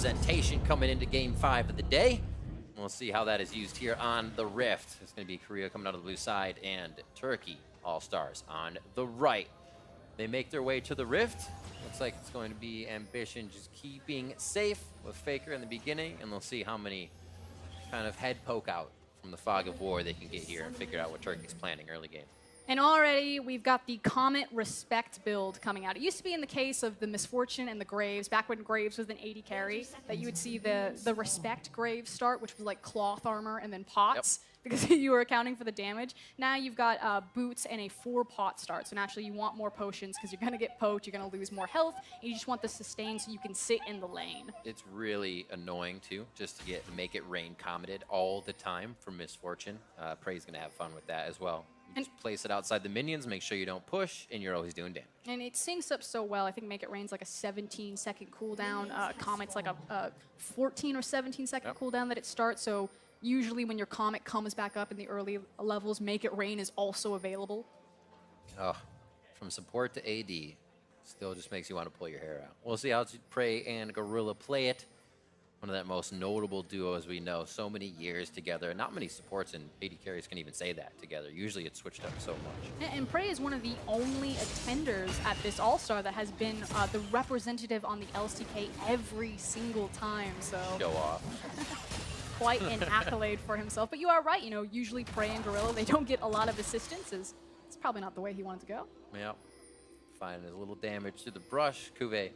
representation coming into Game 5 of the day. We'll see how that is used here on the Rift. It's going to be Korea coming out of the blue side and Turkey All-Stars on the right. They make their way to the Rift. Looks like it's going to be Ambition just keeping safe with Faker in the beginning, and we'll see how many kind of head poke out from the fog of war they can get here and figure out what Turkey's planning early game. And already we've got the Comet Respect build coming out. It used to be in the case of the Misfortune and the Graves, back when Graves was an AD carry, that you would see the Respect Graves start, which was like cloth armor and then pots, because you were accounting for the damage. Now you've got boots and a 4-pot start. So naturally you want more potions because you're going to get poked, you're going to lose more health, and you just want the sustain so you can sit in the lane. It's really annoying too, just to get Make It Rain commented all the time from Misfortune. Prey's going to have fun with that as well. You just place it outside the minions, make sure you don't push, and you're always doing damage. And it syncs up so well. I think Make It Rain's like a 17-second cooldown. Comet's like a 14 or 17-second cooldown that it starts. So usually when your Comet comes back up in the early levels, Make It Rain is also available. Oh, from support to AD, still just makes you want to pull your hair out. We'll see how Prey and Gorilla play it. One of that most notable duos we know, so many years together. Not many supports and AD carries can even say that together. Usually it's switched up so much. And Prey is one of the only attenders at this All-Star that has been the representative on the LCK every single time. So show off. Quite an accolade for himself. But you are right, you know, usually Prey and Gorilla, they don't get a lot of assistance. It's probably not the way he wanted to go. Yep. Finding a little damage to the brush. Cuvée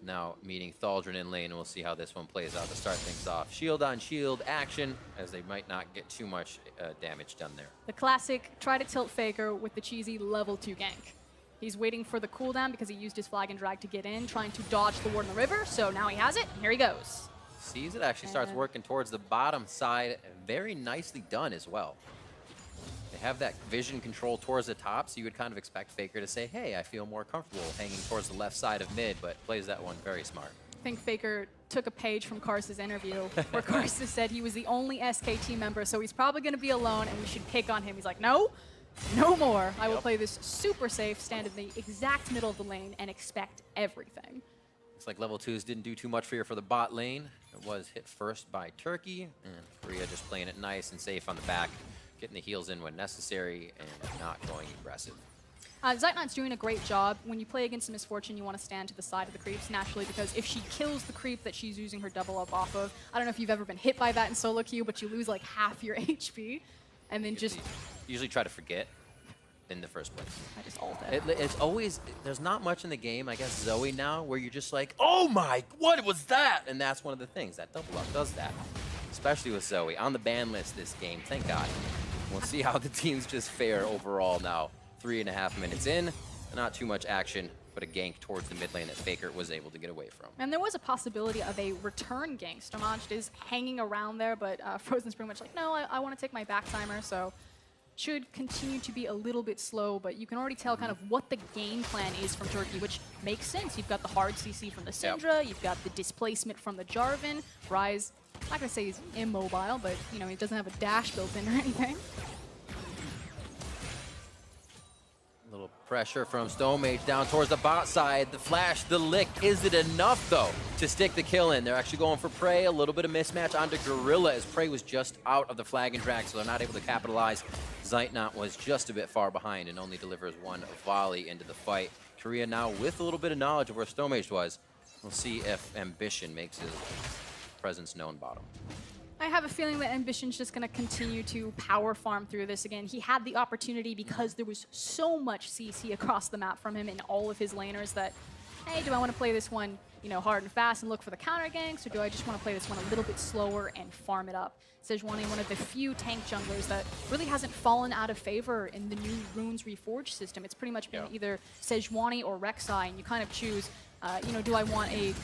now meeting Thaldrin in lane, and we'll see how this one plays out to start things off. Shield on shield action, as they might not get too much damage done there. The classic try to tilt Faker with the cheesy level 2 gank. He's waiting for the cooldown because he used his flag and drag to get in, trying to dodge the ward in the river, so now he has it, and here he goes. Sees it, actually starts working towards the bottom side. Very nicely done as well. They have that vision control towards the top, so you would kind of expect Faker to say, hey, I feel more comfortable hanging towards the left side of mid, but plays that one very smart. I think Faker took a page from Karsa's interview, where Karsa said he was the only SK team member, so he's probably going to be alone, and we should pick on him. He's like, no, no more. I will play this super safe, stand in the exact middle of the lane, and expect everything. Looks like level 2s didn't do too much for the bot lane. It was hit first by Turkey, and Korea just playing it nice and safe on the back, getting the heals in when necessary and not going aggressive. Zeitnot's doing a great job. When you play against Misfortune, you want to stand to the side of the creeps naturally, because if she kills the creep that she's using her double up off of, I don't know if you've ever been hit by that in solo queue, but you lose like half your HP, and then just usually try to forget in the first place. I just ult it. It's always, there's not much in the game, I guess Zoe now, where you're just like, oh my, what was that? And that's one of the things, that double up does that. Especially with Zoe on the ban list this game, thank God. We'll see how the teams just fare overall now. 3.5 minutes in, not too much action, but a gank towards the mid lane that Faker was able to get away from. And there was a possibility of a return gank. Stamaj is hanging around there, but Frozen's pretty much like, no, I want to take my back timer, so should continue to be a little bit slow, but you can already tell kind of what the game plan is from Turkey, which makes sense. You've got the hard CC from the Syndra, you've got the displacement from the Jarvan. Ryze, I'm not going to say he's immobile, but you know, he doesn't have a dash built in or anything. Little pressure from Stonemage down towards the bot side. The flash, the lick. Is it enough, though, to stick the kill in? They're actually going for Prey. A little bit of mismatch onto Gorilla, as Prey was just out of the flag and drag, so they're not able to capitalize. Zeitnot was just a bit far behind and only delivers one volley into the fight. Korea now with a little bit of knowledge of where Stonemage was. We'll see if Ambition makes his presence known bottom. I have a feeling that Ambition's just going to continue to power farm through this again. He had the opportunity because there was so much CC across the map from him and all of his laners that, hey, do I want to play this one, you know, hard and fast and look for the counter ganks, or do I just want to play this one a little bit slower and farm it up? Sejuani, one of the few tank junglers that really hasn't fallen out of favor in the new Runes Reforged system. It's pretty much been either Sejuani or Rek'Sai, and you kind of choose, you know, do I want a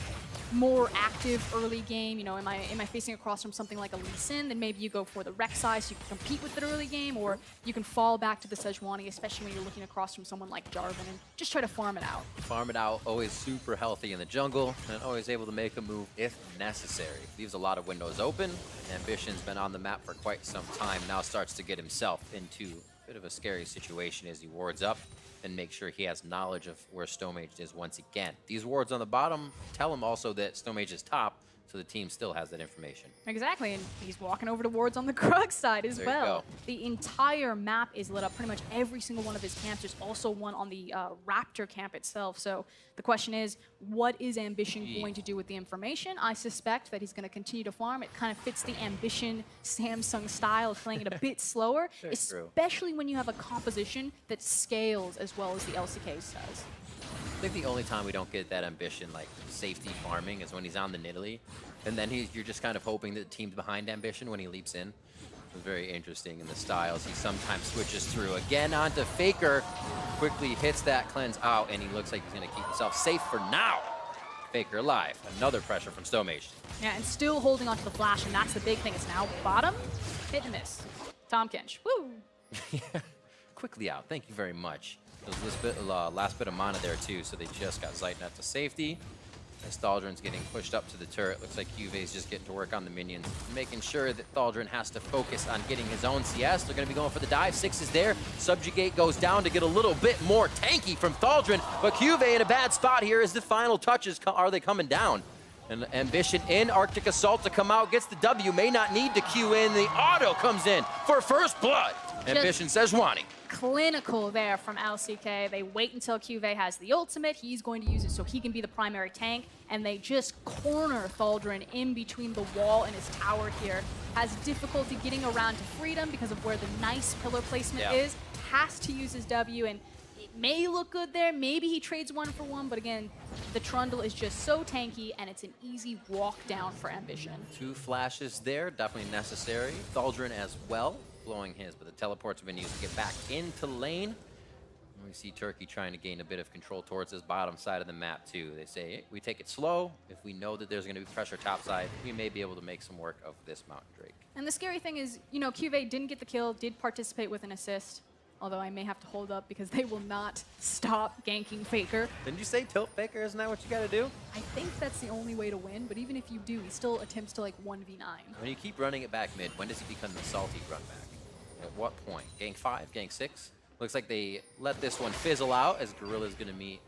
more active early game? You know, am I facing across from something like a Lee Sin? Then maybe you go for the Rek'Sai so you can compete with it early game, or you can fall back to the Sejuani, especially when you're looking across from someone like Jarvan, and just try to farm it out. Farm it out, always super healthy in the jungle, and always able to make a move if necessary. Leaves a lot of windows open. Ambition's been on the map for quite some time, now starts to get himself into a bit of a scary situation as he wards up. and make sure he has knowledge of where Stomage is once again. These wards on the bottom tell him also that Stomage is top, so the team still has that information. Exactly, and he's walking over to wards on the Krug side as There you well. go. The entire map is lit up, pretty much every single one of his camps. There's also one on the Raptor camp itself. So the question is, what is Ambition going to do with the information? I suspect that he's going to continue to farm. It kind of fits the Ambition Samsung style of playing it a bit slower, Very true. especially when you have a composition that scales as well as the LCK does. I think the only time we don't get that Ambition, like safety farming, is when he's on the Nidalee, and then you're just kind of hoping that the team's behind Ambition when he leaps in. It's very interesting in the styles. He sometimes switches through again onto Faker, quickly hits that cleanse out, and he looks like he's going to keep himself safe for now. Faker alive. Another pressure from Stomage. Yeah, and still holding onto the flash, and that's the big thing. It's now bottom, hit and miss. Tom Kinch, woo! Yeah, quickly out. Thank you very much. There was last bit of mana there too, so they just got Zeitnut to safety. As Thaldren's getting pushed up to the turret, looks like Juve's just getting to work on the minions, making sure that Thaldren has to focus on getting his own CS. They're going to be going for the dive. 6 is there. Subjugate goes down to get a little bit more tanky from Thaldren, but Juve in a bad spot here as the final touches are they coming down. And Ambition in, Arctic Assault to come out, gets the W, may not need to queue in. The auto comes in for first blood. Ambition Sejuani. Clinical there from LCK. They wait until QV has the ultimate. He's going to use it so he can be the primary tank, and they just corner Thaldren in between the wall and his tower here. Has difficulty getting around to freedom because of where the nice pillar placement is. Has to use his W, and it may look good there. Maybe he trades 1-for-1, but again, the Trundle is just so tanky, and it's an easy walk down for Ambition. 2 flashes there, definitely necessary. Thaldren as well, blowing his, but the teleports have been used to get back into lane. And we see Turkey trying to gain a bit of control towards this bottom side of the map too. They say, hey, we take it slow. If we know that there's going to be pressure topside, we may be able to make some work of this Mountain Drake. And the scary thing is, you know, QV didn't get the kill, did participate with an assist, although I may have to hold up because they will not stop ganking Faker. Didn't you say tilt Faker? Isn't that what you got to do? I think that's the only way to win, but even if you do, he still attempts to like 1v9. When you keep running it back mid, when does he become the salty run back? At what point? Gang 5? Gang 6? Looks like they let this one fizzle out as Gorilla's going to meet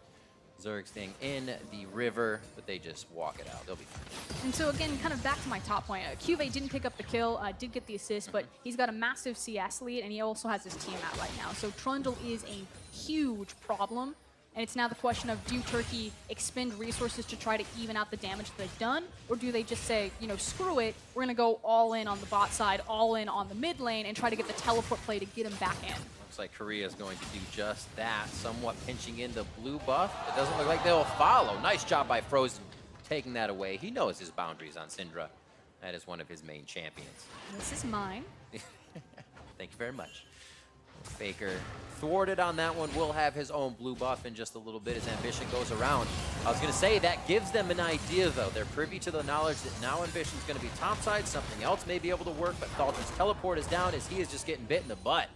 Zerg staying in the river, but they just walk it out. They'll be fine. And so again, kind of back to my top point, QV didn't pick up the kill, did get the assist, but he's got a massive CS lead, and he also has his team out right now. So Trundle is a huge problem, and it's now the question of, do Turkey expend resources to try to even out the damage that they've done, or do they just say, you know, screw it, we're going to go all in on the bot side, all in on the mid lane, and try to get the teleport play to get him back in? Looks like Korea is going to do just that, somewhat pinching in the blue buff. It doesn't look like they'll follow. Nice job by Frozen taking that away. He knows his boundaries on Syndra. That is one of his main champions. This is mine. Thank you very much. Faker thwarted on that one, will have his own blue buff in just a little bit as Ambition goes around. I was going to say, that gives them an idea, though. They're privy to the knowledge that now Ambition's going to be topside. Something else may be able to work, but Thaldren's teleport is down as he is just getting bit in the butt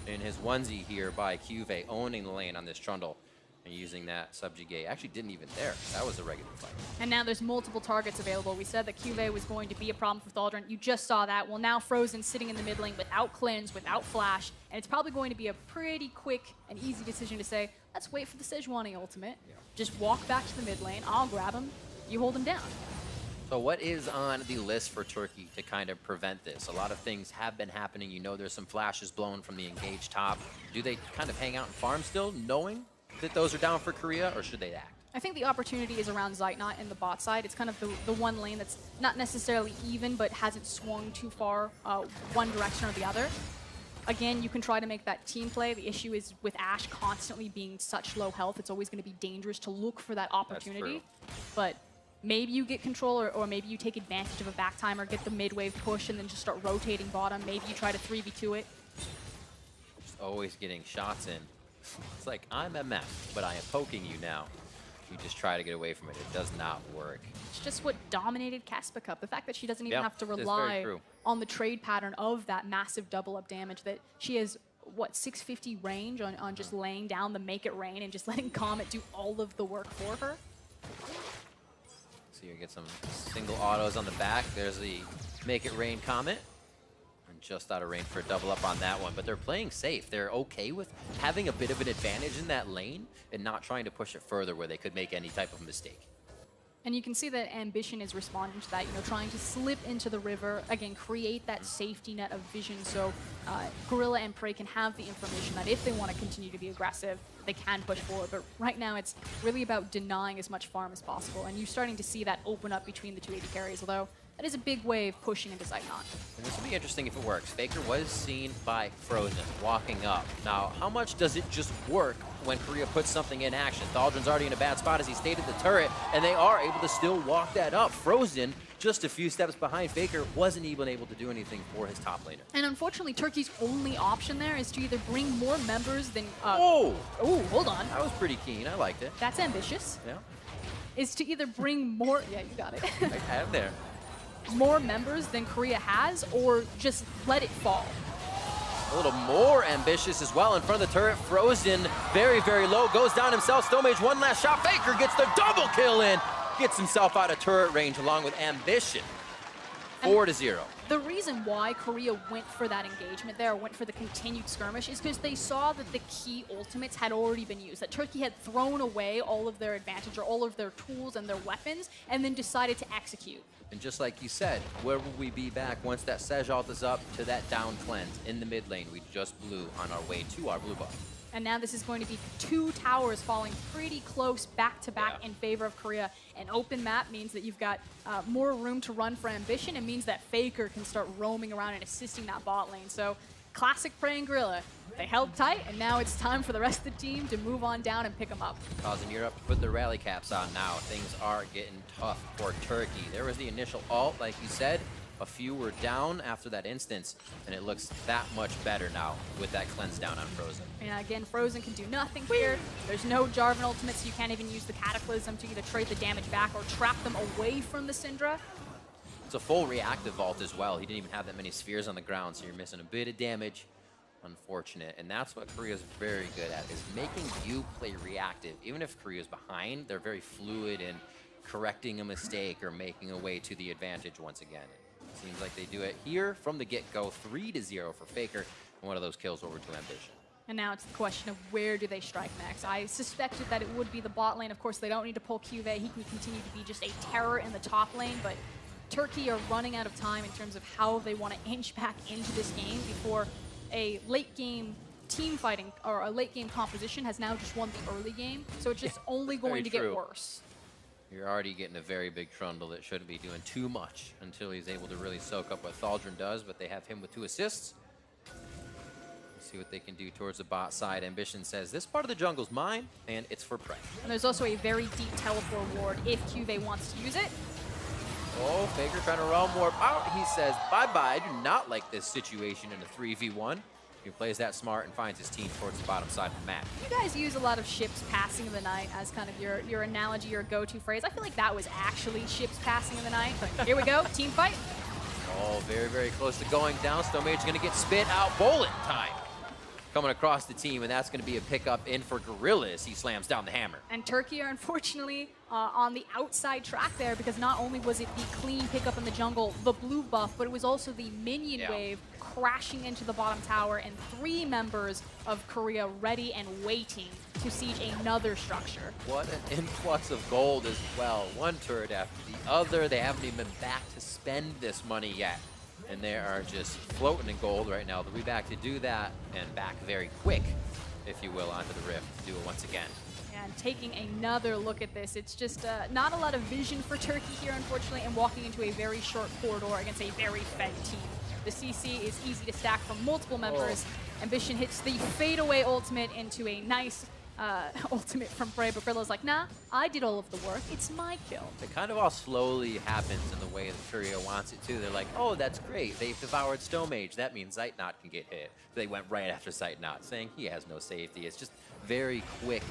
in his onesie here by QV, owning the lane on this Trundle and using that subjugate. Actually didn't even there. That was a regular fight. And now there's multiple targets available. We said that QV was going to be a problem for Thaldren. You just saw that. Well, now Frozen sitting in the mid lane without cleanse, without flash, and it's probably going to be a pretty quick and easy decision to say, let's wait for the Sejuani ultimate. Yeah. Just walk back to the mid lane. I'll grab him. You hold him down. So what is on the list for Turkey to kind of prevent this? A lot of things have been happening. You know, there's some flashes blown from the engaged top. Do they kind of hang out and farm still, knowing that those are down for Korea, or should they act? I think the opportunity is around Zeitnot in the bot side. It's kind of the one lane that's not necessarily even, but hasn't swung too far one direction or the other. Again, you can try to make that team play. The issue is with Ashe constantly being such low health, it's always going to be dangerous to look for that opportunity. But maybe you get control, or maybe you take advantage of a back timer, get the mid-wave push, and then just start rotating bottom. Maybe you try to 3v2 it. Just always getting shots in. It's like, I'm MF, but I am poking you now. You just try to get away from it. It does not work. It's just what dominated Caspa Cup. The fact that she doesn't even Yeah, have to it's very rely true. on the trade pattern of that massive double-up damage, that she has, what, 650 range on just laying down the make it rain and just letting Comet do all of the work for her. So you get some single autos on the back. There's the make it rain Comet. And just out of range for a double up on that one, but they're playing safe. They're okay with having a bit of an advantage in that lane and not trying to push it further where they could make any type of mistake. And you can see that Ambition is responding to that, trying to slip into the river, again, create that safety net of vision so Gorilla and Prey can have the information that if they want to continue to be aggressive, they can push forward. But right now, it's really about denying as much farm as possible, and you're starting to see that open up between the two AD carries, although that is a big wave pushing into Zeitnot. And this will be interesting if it works. Faker was seen by Frozen walking up. Now, how much does it just work when Korea puts something in action? Thaldren's already in a bad spot as he stayed at the turret, and they are able to still walk that up. Frozen, just a few steps behind Faker, wasn't even able to do anything for his top laner. And unfortunately, Turkey's only option there is to either bring more members than... Oh, hold on. that was pretty keen. I liked it. That's ambitious. Yeah, Is to either bring more... Yeah, you got it. I have there. More members than Korea has, or just let it fall. A little more ambitious as well in front of the turret. Frozen, very, very low, goes down himself. Stomage, one last shot. Faker gets the double kill in. Gets himself out of turret range along with Ambition. 4-0. The reason why Korea went for that engagement there, or went for the continued skirmish, is because they saw that the key ultimates had already been used, that Turkey had thrown away all of their advantage or all of their tools and their weapons, and then decided to execute. And just like you said, where will we be back once that Sej ult is up to that down cleanse in the mid lane we just blew on our way to our blue buff? And now this is going to be two towers falling pretty close back to back in favor of Korea. An open map means that you've got more room to run for Ambition. It means that Faker can start roaming around and assisting that bot lane. So classic Prey and Gorilla. They held tight, and now it's time for the rest of the team to move on down and pick them up. Causing Europe to put their rally caps on now. Things are getting tough for Turkey. There was the initial ult, like you said. A few were down after that instance, and it looks that much better now with that cleanse down on Frozen. And again, Frozen can do nothing here. There's no Jarvan ultimate, so you can't even use the Cataclysm to either trade the damage back or trap them away from the Syndra. It's a full reactive ult as well. He didn't even have that many spheres on the ground, so you're missing a bit of damage. Unfortunate. And that's what Korea's very good at, is making you play reactive. Even if Korea's behind, they're very fluid in correcting a mistake or making a way to the advantage once again. It seems like they do it here from the get-go. 3-0 for Faker, and one of those kills over to Ambition. And now it's the question of where do they strike next. I suspected that it would be the bot lane. Of course, they don't need to pull QV. He can continue to be just a terror in the top lane, but Turkey are running out of time in terms of how they want to inch back into this game before a late game team fighting or a late game composition has now just won the early game. So it's just only going to get worse. You're already getting a very big trundle that shouldn't be doing too much until he's able to really soak up what Thaldren does, but they have him with 2 assists. Let's see what they can do towards the bot side. Ambition says, this part of the jungle's mine, and it's for Prey. And there's also a very deep teleport ward if QV wants to use it. Oh, Faker trying to roam warp out. He says, bye-bye. I do not like this situation in a 3v1. He plays that smart and finds his team towards the bottom side of the map. You guys use a lot of ships passing in the night as kind of your analogy, your go-to phrase. I feel like that was actually ships passing in the night. But here we go, team fight. Oh, very, very close to going down. Stonemage going to get spit out. Bullet time coming across the team, and that's going to be a pickup in for Gorilla as he slams down the hammer. And Turkey are unfortunately on the outside track there, because not only was it the clean pickup in the jungle, the blue buff, but it was also the minion wave crashing into the bottom tower, and 3 members of Korea ready and waiting to siege another structure. What an influx of gold as well. One turret after the other. They haven't even been back to spend this money yet. And they are just floating in gold right now. They'll be back to do that, and back very quick, if you will, onto the Rift to do it once again. And taking another look at this, it's just not a lot of vision for Turkey here, unfortunately, and walking into a very short corridor against a very fed team. The CC is easy to stack from multiple members. Ambition hits the fadeaway ultimate into a nice ultimate from Prey, but Gorilla's like, nah, I did all of the work. It's my kill. It kind of all slowly happens in the way that Korea wants it to. They're like, oh, that's great. They've devoured Stonemage. That means Zeitnot can get hit. So they went right after Zeitnot, saying he has no safety. It's just very quick,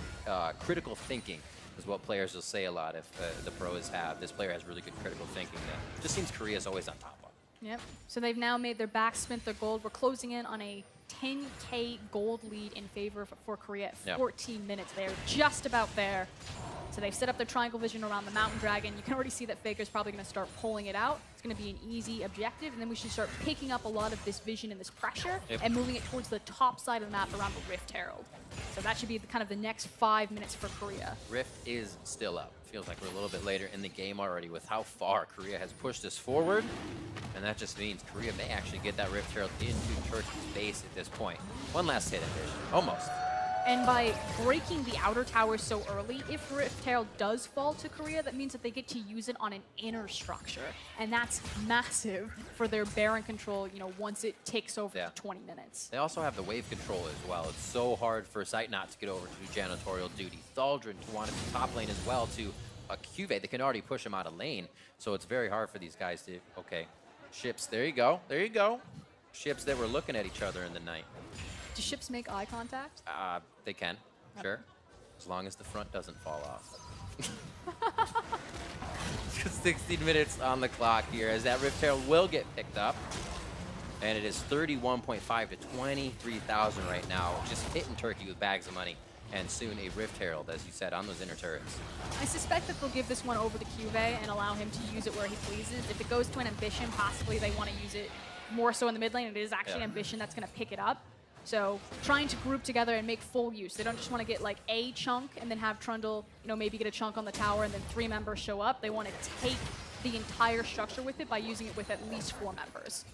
critical thinking is what players will say a lot if the pros have. This player has really good critical thinking that just seems Korea's always on top of. Yep. So they've now made their back, spent their gold. We're closing in on a 10K gold lead in favor for Korea at 14 minutes. They're just about there. So they've set up their triangle vision around the Mountain Dragon. You can already see that Faker's probably going to start pulling it out. It's going to be an easy objective, and then we should start picking up a lot of this vision and this pressure and moving it towards the top side of the map around the Rift Herald. So that should be kind of the next 5 minutes for Korea. Rift is still up. Feels like we're a little bit later in the game already with how far Korea has pushed us forward. And that just means Korea may actually get that Rift Herald into Turkey's base at this point. One last hit, Envision. Almost. And by breaking the outer tower so early, if Rift Herald does fall to Korea, that means that they get to use it on an inner structure. And that's massive for their Baron control, you know, once it takes over the 20 minutes. They also have the wave control as well. It's so hard for Zeitnot to get over to janitorial duty. Thaldrin to want to be top lane as well to a QV. They can already push him out of lane. So it's very hard for these guys to, okay, ships, there you go, there you go. Ships that were looking at each other in the night. Do ships make eye contact? They can, sure. As long as the front doesn't fall off. 16 minutes on the clock here as that Rift Herald will get picked up. And it is 31.5 to 23,000 right now. Just hitting Turkey with bags of money. And soon a Rift Herald, as you said, on those inner turrets. I suspect that they'll give this one over to QV and allow him to use it where he pleases. If it goes to an Ambition, possibly they want to use it more so in the mid lane. It is actually an Ambition that's going to pick it up. So trying to group together and make full use. They don't just want to get like a chunk and then have Trundle, you know, maybe get a chunk on the tower and then 3 members show up. They want to take the entire structure with it by using it with at least 4 members.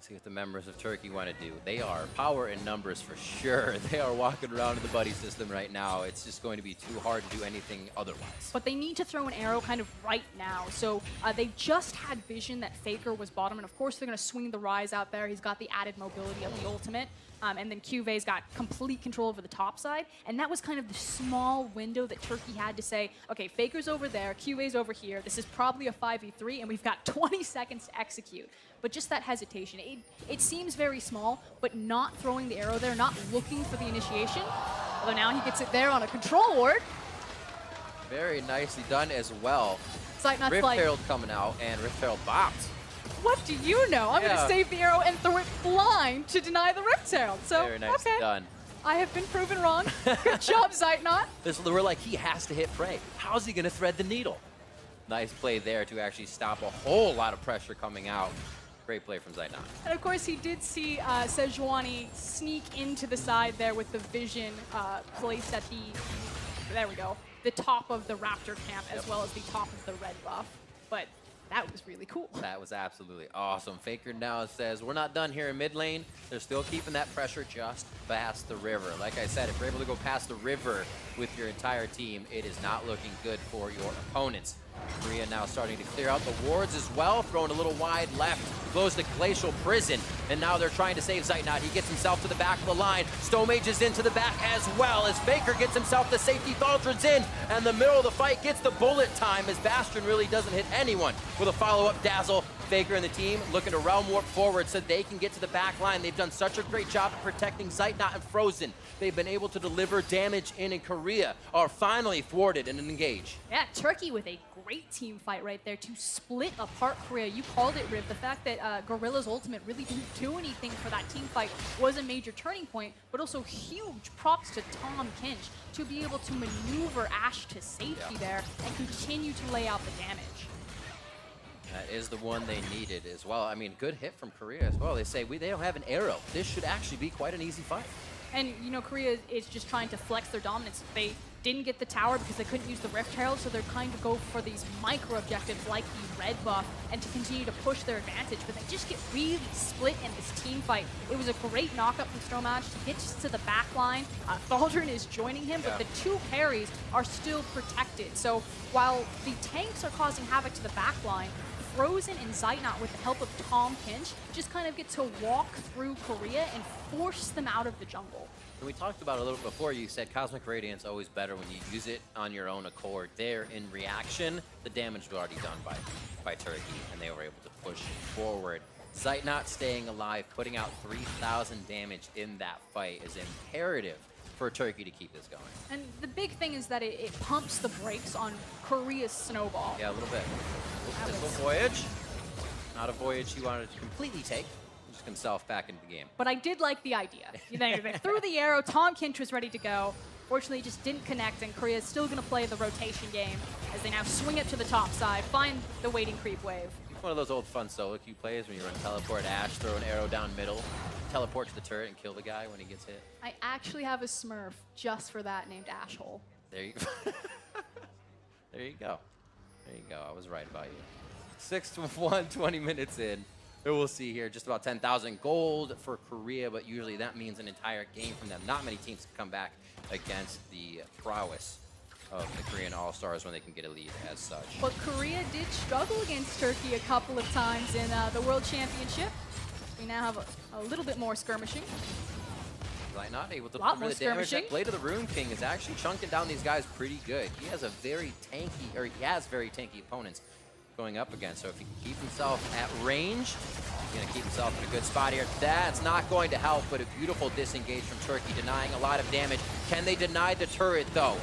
See what the members of Turkey want to do. They are power in numbers for sure. They are walking around in the buddy system right now. It's just going to be too hard to do anything otherwise. But they need to throw an arrow kind of right now. So they just had vision that Faker was bottom, and of course they're going to swing the Ryze out there. He's got the added mobility of the ultimate. And then QV's got complete control over the top side. And that was kind of the small window that Turkey had to say, okay, Faker's over there, QV's over here. This is probably a 5v3, and we've got 20 seconds to execute. But just that hesitation. It seems very small, but not throwing the arrow there, not looking for the initiation. Although now he gets it there on a control ward. Very nicely done as well. Zeitnot's Rift like, Herald coming out, and Rift Herald bopped. what do you know? I'm going to save the arrow and throw it blind to deny the Rift Herald. So, very nicely done. I have been proven wrong. Good job, Zeitnot. We're like, he has to hit Prey. How's he going to thread the needle? Nice play there to actually stop a whole lot of pressure coming out. Great play from Zeitnot. And of course, he did see Sejuani sneak into the side there with the vision placed at there we go, the top of the Raptor camp as well as the top of the red buff. But that was really cool. That was absolutely awesome. Faker now says, we're not done here in mid lane. They're still keeping that pressure just past the river. Like I said, if you're able to go past the river with your entire team, it is not looking good for your opponents. Korea now starting to clear out the wards as well, throwing a little wide left, goes to Glacial Prison, and now they're trying to save Zeitnot. He gets himself to the back of the line. Stomage is into the back as well as Faker gets himself the safety. Thaldrin's in, and the middle of the fight gets the bullet time as Bastion really doesn't hit anyone with a follow-up dazzle. Faker and the team looking to realm warp forward so they can get to the back line. They've done such a great job of protecting Zeitnot and Frozen. They've been able to deliver damage in, and Korea are finally thwarted and engaged. Yeah, Turkey with a great team fight right there to split apart Korea. You called it, Riv. The fact that Gorilla's ultimate really didn't do anything for that team fight was a major turning point, but also huge props to Tom Kinch to be able to maneuver Ashe to safety there and continue to lay out the damage. That is the one they needed as well. I mean, good hit from Korea as well. They say they don't have an arrow. This should actually be quite an easy fight. And, you know, Korea is just trying to flex their dominance. They didn't get the tower because they couldn't use the Rift Herald, so they're trying to go for these micro objectives like the red buff and to continue to push their advantage, but they just get really split in this team fight. It was a great knockup from Stomage. He gets to the back line. Thaldrin is joining him, but the two carries are still protected. So while the tanks are causing havoc to the back line, Frozen and Zeitnot, with the help of Tom Kinch, just kind of get to walk through Korea and force them out of the jungle. And we talked about it a little before. You said Cosmic Radiance always better when you use it on your own accord. There, in reaction, the damage was already done by Turkey, and they were able to push forward. Zeitnot staying alive, putting out 3,000 damage in that fight is imperative for Turkey to keep this going. And the big thing is that it pumps the brakes on Korea's snowball. Yeah, a little bit. This little voyage. Not a voyage he wanted to completely take. Just himself back into the game. But I did like the idea. They threw the arrow, Tom Kinch was ready to go. Unfortunately, it just didn't connect, and Korea is still going to play the rotation game as they now swing it to the top side, find the waiting creep wave. One of those old fun solo queue plays when you run teleport Ash, throw an arrow down middle, teleport to the turret and kill the guy when he gets hit. I actually have a Smurf just for that named Ashhole. There you go. There you go. There you go. I was right about you. 6-1, 20 minutes in. We'll see here just about 10,000 gold for Korea, but usually that means an entire game from them. Not many teams can come back against the prowess of the Korean All-Stars when they can get a lead as such. But Korea did struggle against Turkey a couple of times in the World Championship. We now have a little bit more skirmishing. Like not able to Lot deliver more the damage. skirmishing. That Blade of the Rune King is actually chunking down these guys pretty good. He has very tanky opponents going up against. So if he can keep himself at range, he's going to keep himself in a good spot here. That's not going to help, but a beautiful disengage from Turkey, denying a lot of damage. Can they deny the turret, though?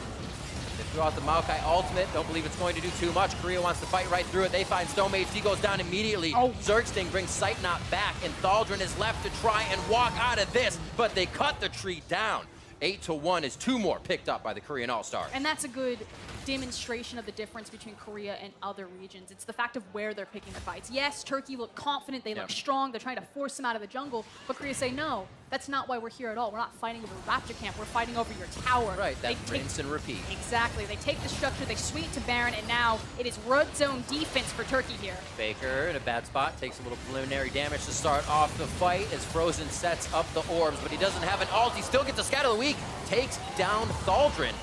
They threw out the Maokai ultimate. Don't believe it's going to do too much. Korea wants to fight right through it. They find Stomage. He goes down immediately. Oh. Zergsting brings Sightnot back, and Thaldrin is left to try and walk out of this, but they cut the tree down. 8-1 is 2 more picked up by the Korean All-Stars. And that's a good demonstration of the difference between Korea and other regions. It's the fact of where they're picking the fights. Yes, Turkey look confident, they look strong, they're trying to force them out of the jungle, but Korea say, no, that's not why we're here at all. We're not fighting over Raptor Camp, we're fighting over your tower. Right, that rinse and repeat. Exactly, they take the structure, they swing it to Baron, and now it is red zone defense for Turkey here. Faker in a bad spot, takes a little preliminary damage to start off the fight as Frozen sets up the orbs, but he doesn't have an ult. He still gets a Scatter the Weak, takes down Thaldrin.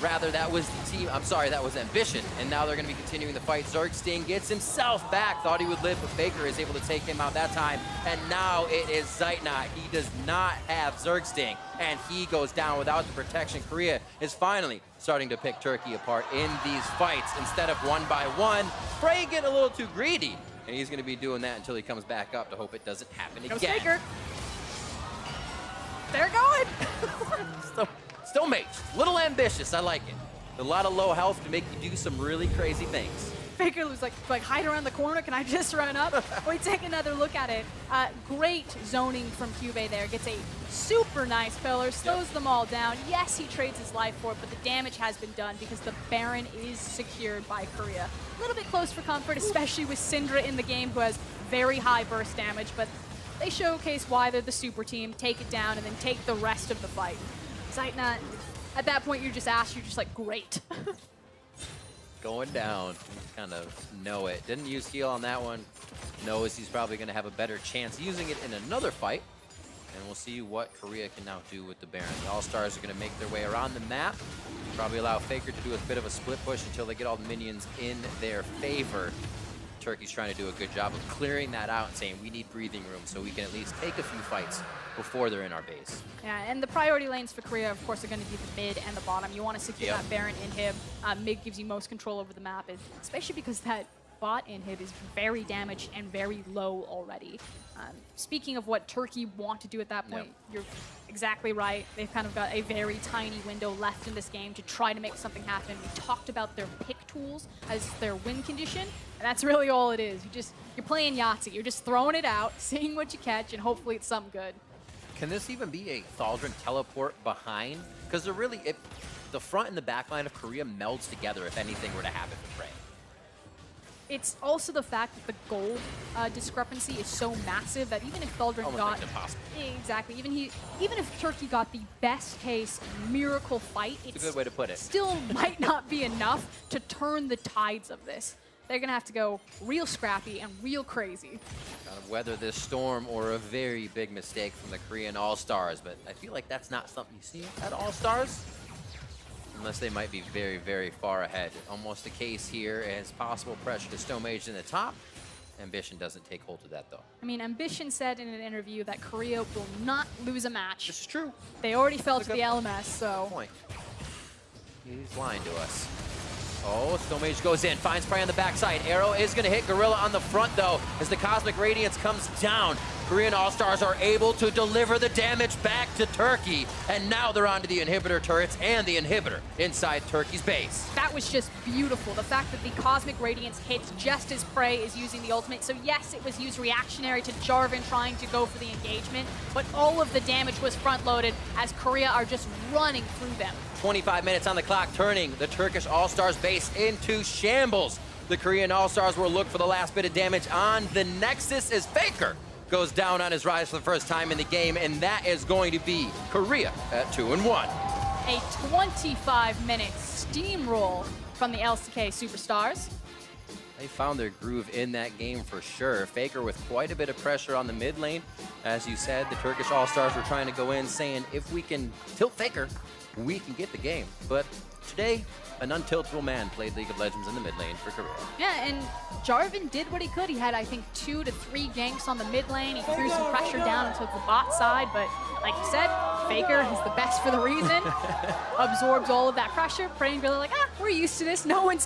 Rather, that was the team, I'm sorry, that was Ambition, and now they're going to be continuing the fight. Zergsting gets himself back, thought he would live, but Faker is able to take him out that time, and now it is Sightnot. He does not have Zergsting, and he goes down without the protection. Korea is finally starting to pick Turkey apart in these fights instead of one by one. Frey getting a little too greedy, and he's going to be doing that until he comes back up to hope it doesn't happen again. Faker. They're going. Still mage, little ambitious, I like it. A lot of low health to make you do some really crazy things. Faker was like hide around the corner, can I just run up? We take another look at it. Great zoning from Cube there, gets a super nice pillar, slows them all down. Yes, he trades his life for it, but the damage has been done because the Baron is secured by Korea. A little bit close for comfort, especially with Syndra in the game, who has very high burst damage, but they showcase why they're the super team, take it down, and then take the rest of the fight. Sightnot, at that point, you're just like, great. Going down, you kind of know it. Didn't use heal on that one. Knows he's probably going to have a better chance using it in another fight. And we'll see what Korea can now do with the Baron. The All-Stars are going to make their way around the map. Probably allow Faker to do a bit of a split push until they get all the minions in their favor. Turkey's trying to do a good job of clearing that out and saying we need breathing room so we can at least take a few fights before they're in our base. Yeah, and the priority lanes for Korea, of course, are going to be the mid and the bottom. You want to secure that Baron inhib. Mid gives you most control over the map, especially because that bot inhib is very damaged and very low already. Speaking of what Turkey want to do at that point, you're exactly right. They've kind of got a very tiny window left in this game to try to make something happen. We talked about their pick tools as their win condition, and that's really all it is. You're playing Yahtzee. You're just throwing it out, seeing what you catch, and hopefully it's something good. Can this even be a Thaldrin teleport behind? Because they're really, the front and the back line of Korea melds together if anything were to happen to Frey. It's also the fact that the gold discrepancy is so massive that even if Thaldrin got exactly, even if Turkey got the best case miracle fight, it's a good way to put it. Still might not be enough to turn the tides of this. They're gonna have to go real scrappy and real crazy. Kind of weather this storm or a very big mistake from the Korean All-Stars, but I feel like that's not something you see at All-Stars. Unless they might be very, very far ahead. Almost a case here as possible pressure to Stomage in the top. Ambition doesn't take hold of that, though. I mean, Ambition said in an interview that Korea will not lose a match. This is true. They already fell to the LMS, so... Point. He's lying to us. Oh, Stomage goes in, finds Prey on the backside. Arrow is going to hit Gorilla on the front, though, as the Cosmic Radiance comes down. Korean All-Stars are able to deliver the damage back to Turkey, and now they're onto the inhibitor turrets and the inhibitor inside Turkey's base. That was just beautiful. The fact that the Cosmic Radiance hits just as Prey is using the ultimate. So yes, it was used reactionary to Jarvan trying to go for the engagement, but all of the damage was front-loaded as Korea are just running through them. 25 minutes on the clock, turning the Turkish All-Stars base into shambles. The Korean All-Stars will look for the last bit of damage on the Nexus as Faker goes down on his Ryze for the first time in the game, and that is going to be Korea at 2-1. A 25-minute steamroll from the LCK Superstars. They found their groove in that game for sure. Faker with quite a bit of pressure on the mid lane. As you said, the Turkish All-Stars were trying to go in saying, if we can tilt Faker, we can get the game. But today, an untiltable man played League of Legends in the mid lane for Korea. Yeah, and Jarvan did what he could. He had, I think, 2 to 3 ganks on the mid lane. He threw some pressure down into the bot side, but like you said, Faker is the best for the reason. Absorbs all of that pressure. Prey and Gorilla like, we're used to this. No one's